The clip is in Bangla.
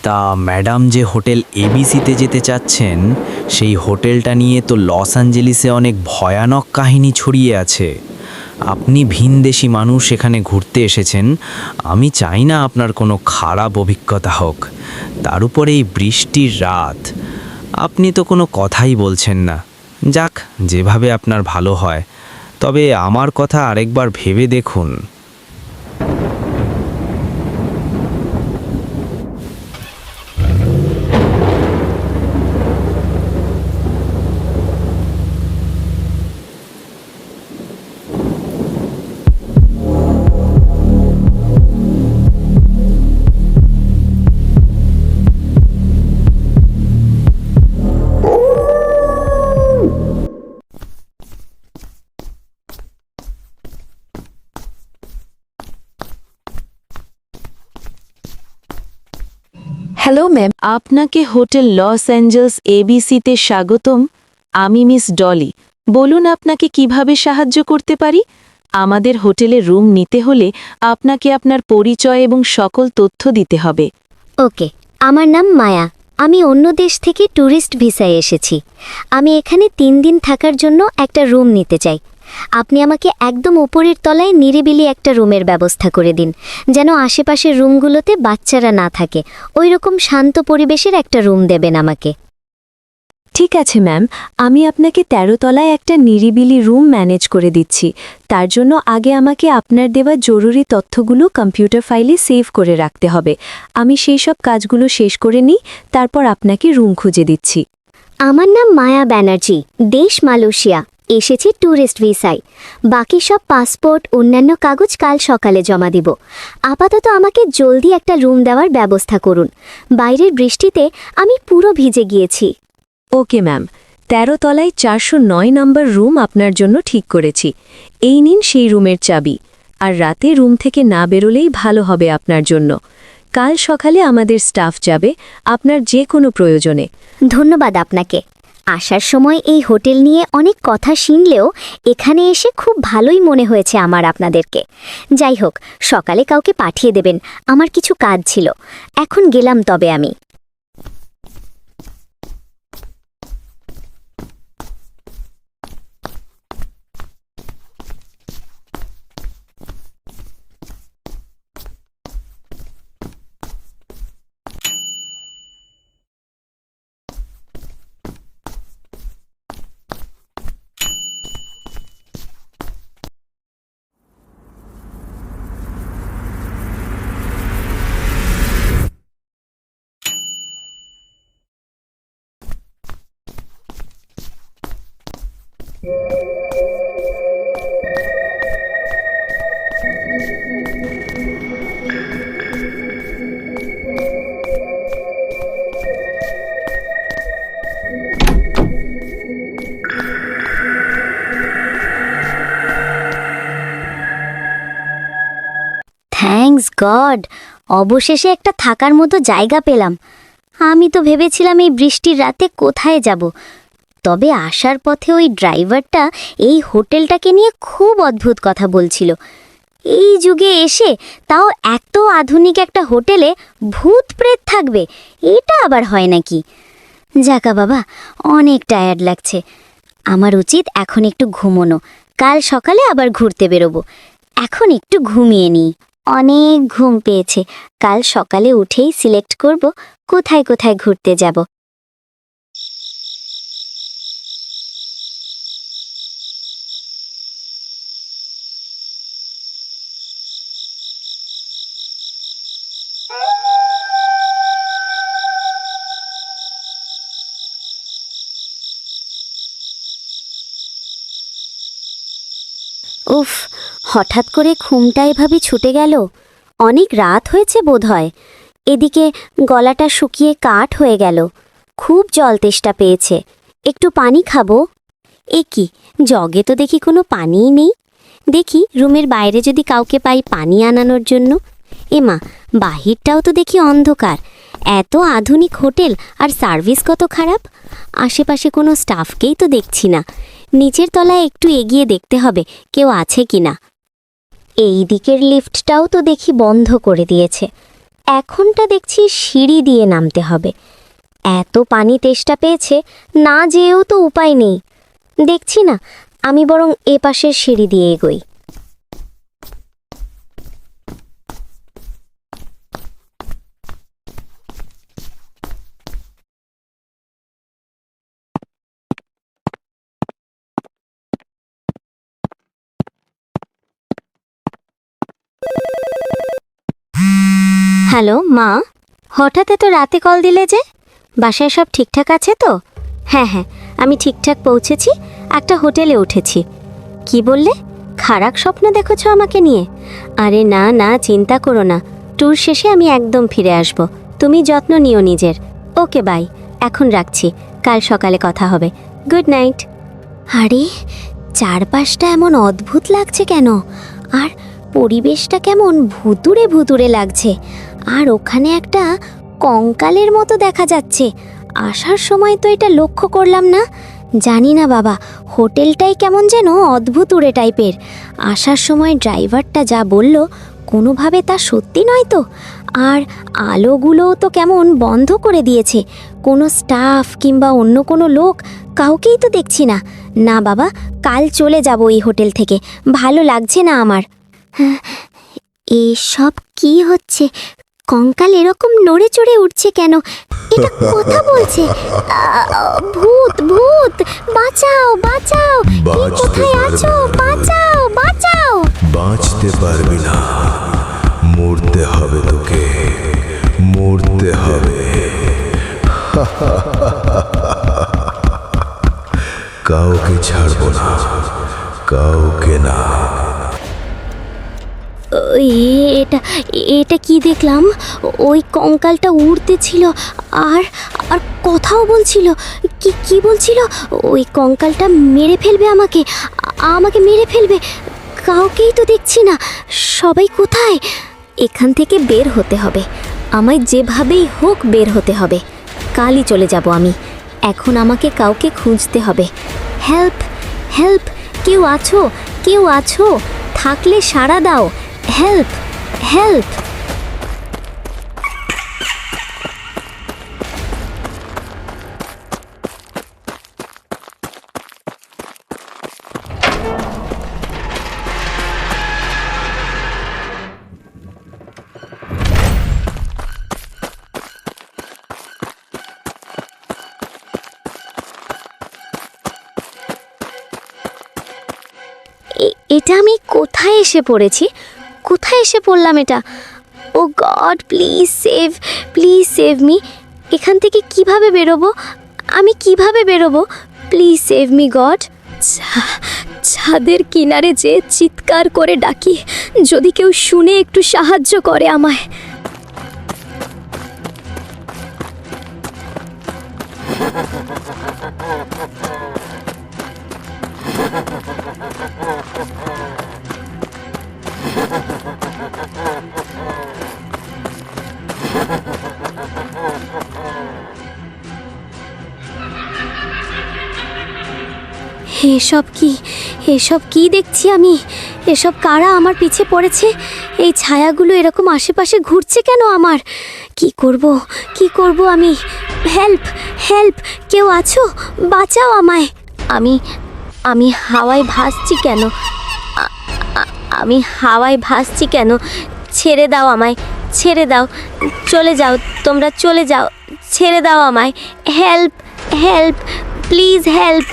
তা ম্যাডাম যে হোটেল এবিসিতে যেতে চাচ্ছেন সেই হোটেলটা নিয়ে তো লস অ্যাঞ্জেলিসে অনেক ভয়ানক কাহিনী ছড়িয়ে আছে। আপনি ভিনদেশি মানুষ এখানে ঘুরতে এসেছেন, আমি চাই না আপনার কোনো খারাপ অভিজ্ঞতা হোক। তার উপরে এই বৃষ্টির রাত, আপনি তো কোনো কথাই বলছেন না। যাক, যেভাবে আপনার ভালো হয়, তবে আমার কথা আরেকবার ভেবে দেখুন। হ্যালো ম্যাম, আপনাকে হোটেল লস অ্যাঞ্জেলস এবিসিতে স্বাগতম। আমি মিস ডলি। বলুন আপনাকে কিভাবে সাহায্য করতে পারি। আমাদের হোটেলে রুম নিতে হলে আপনাকে আপনার পরিচয় এবং সকল তথ্য দিতে হবে। ওকে, আমার নাম মায়া। আমি অন্য দেশ থেকে ট্যুরিস্ট ভিসায় এসেছি। আমি এখানে 3 দিন থাকার জন্য একটা রুম নিতে চাই। আপনি আমাকে একদম উপরের তলায় নিরিবিলি একটা রুমের ব্যবস্থা করে দিন, যেন আশেপাশের রুমগুলোতে বাচ্চারা না থাকে। ওই রকম শান্ত পরিবেশের একটা রুম দেবেন আমাকে। ঠিক আছে ম্যাম, আমি আপনাকে 13 তলায় একটা নিরিবিলি রুম ম্যানেজ করে দিচ্ছি। তার জন্য আগে আমাকে আপনার দেওয়া জরুরি তথ্যগুলো কম্পিউটার ফাইলে সেভ করে রাখতে হবে। আমি সেই সব কাজগুলো শেষ করে নিই, তারপর আপনাকে রুম খুঁজে দিচ্ছি। আমার নাম মায়া ব্যানার্জি, দেশ মালয়েশিয়া। এসেছি ট্যুরিস্ট ভিসায়। বাকি সব পাসপোর্ট অন্যান্য কাগজ কাল সকালে জমা দিব। আপাতত আমাকে জলদি একটা রুম দেওয়ার ব্যবস্থা করুন। বাইরের বৃষ্টিতে আমি পুরো ভিজে গিয়েছি। ওকে ম্যাম, 13 তলায় 409 নম্বর রুম আপনার জন্য ঠিক করেছি। এই নিন সেই রুমের চাবি। আর রাতে রুম থেকে না বেরোলেই ভালো হবে আপনার জন্য। কাল সকালে আমাদের স্টাফ যাবে আপনার যে কোনো প্রয়োজনে। ধন্যবাদ আপনাকে। আসার সময় এই হোটেল নিয়ে অনেক কথা শুনলেও এখানে এসে খুব ভালোই মনে হয়েছে আমার আপনাদেরকে। যাই হোক, সকালে কাউকে পাঠিয়ে দেবেন, আমার কিছু কাজ ছিল। এখন গেলাম তবে আমি। থ্যাঙ্কস গড, অবশেষে একটা থাকার মতো জায়গা পেলাম। আমি তো ভেবেছিলাম এই বৃষ্টির রাতে কোথায় যাব। তবে আসার পথে ওই ড্রাইভারটা এই হোটেলটাকে নিয়ে খুব অদ্ভুত কথা বলছিল। এই যুগে এসে তাও এত আধুনিক একটা হোটেলে ভূত প্রেত থাকবে, এটা আবার হয় নাকি? যাকা বাবা, অনেক টায়ার্ড লাগছে। আমার উচিত এখন একটু ঘুমোনো। কাল সকালে আবার ঘুরতে বেরোবো। এখন একটু ঘুমিয়ে নিই। অনেক ঘুম পেয়েছে। কাল সকালে উঠেই সিলেক্ট করব কোথায় কোথায় ঘুরতে যাব। উফ, হঠাৎ করে ঘুমটা এভাবে ছুটে গেল। অনেক রাত হয়েছে বোধহয়। এদিকে গলাটা শুকিয়ে কাঠ হয়ে গেল। খুব জল তেষ্টা পেয়েছে। একটু পানি খাবো। এ কি, জগে তো দেখি কোনো পানিই নেই। দেখি রুমের বাইরে যদি কাউকে পাই পানি আনানোর জন্য। এমা, বাহিরটাও তো দেখি অন্ধকার। এত আধুনিক হোটেল আর সার্ভিস কত খারাপ। আশেপাশে কোনো স্টাফকেই তো দেখছি না। নিচের তলায় একটু এগিয়ে দেখতে হবে কেউ আছে কিনা। এই দিকের লিফটটাও তো দেখি বন্ধ করে দিয়েছে। এখনটা দেখছি সিঁড়ি দিয়ে নামতে হবে। এত পানি তেষ্টা পেয়েছে, না যেয়েও তো উপায় নেই। দেখছি না, আমি বরং এ পাশের সিঁড়ি দিয়ে এগোই। হ্যালো মা, হঠাৎ এত রাতে কল দিলে যে? বাসায় সব ঠিকঠাক আছে তো? হ্যাঁ হ্যাঁ, আমি ঠিকঠাক পৌঁছেছি, একটা হোটেলে উঠেছি। কি বললে? খারাপ স্বপ্ন দেখেছ আমাকে নিয়ে? আরে না না, চিন্তা করো না, ট্যুর শেষে আমি একদম ফিরে আসব। তুমি যত্ন নিও নিজের। ওকে বাই, এখন রাখছি, কাল সকালে কথা হবে। Good night. আরে চারপাশটা এমন অদ্ভুত লাগছে কেন? আর পরিবেশটা কেমন ভুতুড়ে ভুতুড়ে লাগছে। আর ওখানে একটা কঙ্কালের মতো দেখা যাচ্ছে। আসার সময় তো এটা লক্ষ্য করলাম না। জানি না বাবা, হোটেলটাই কেমন যেন অদ্ভুতুড়ে টাইপের। আসার সময় ড্রাইভারটা যা বলল, কোনোভাবে তা সত্যি নয় তো? আর আলোগুলোও তো কেমন বন্ধ করে দিয়েছে। কোনো স্টাফ কিংবা অন্য কোনো লোক কাউকেই তো দেখছি না। না বাবা, কাল চলে যাব এই হোটেল থেকে, ভালো লাগছে না আমার। এসব কি হচ্ছে? কঙ্কাল এরকম নড়ে চড়ে উঠছে কেন? এটা কথা বলছে। ভূত ভূত, বাঁচাও বাঁচাও, কে কোথায় আছো? বাঁচাও বাঁচাও। বাঁচতে পারবি না, মরতে হবে তোকে, মরতে হবে। কাউকে ছাড়বো না, কাউকে না। এটা এটা কি দেখলাম? ওই কঙ্কালটা উড়তেছিল আর আর কথাও বলছিল। কি কি বলছিল? ওই কঙ্কালটা মেরে ফেলবে আমাকে, আমাকে মেরে ফেলবে। কাউকেই তো দেখছি না, সবাই কোথায়? এখান থেকে বের হতে হবে, আমায় যেভাবেই হোক বের হতে হবে। কালই চলে যাব আমি। এখন আমাকে কাউকে খুঁজতে হবে। হেল্প হেল্প, কেউ আছো? কেউ আছো? থাকলে সাড়া দাও। Help help. এটা আমি কোথায় এসে পড়েছি? কোথায় এসে পড়লাম এটা? ও গড, প্লিজ সেভ মি। এখান থেকে কিভাবে বেরোবো? আমি কিভাবে বেরোবো? Please save me god. ছাদের কিনারে যে চিৎকার করে ডাকি, যদি কেউ শুনে একটু সাহায্য করে আমায়। এসব কি দেখছি আমি? এসব কারা আমার পিছে পড়েছে? এই ছায়াগুলো এরকম আশেপাশে ঘুরছে কেন আমার? কি করব আমি? হেল্প, কেউ আছো? বাঁচাও আমায়। আমি হাওয়ায় ভাসছি কেন? আমি হাওয়ায় ভাসছি কেন? ছেড়ে দাও আমায়, ছেড়ে দাও। চলে যাও, তোমরা চলে যাও, ছেড়ে দাও আমায়। Help please help.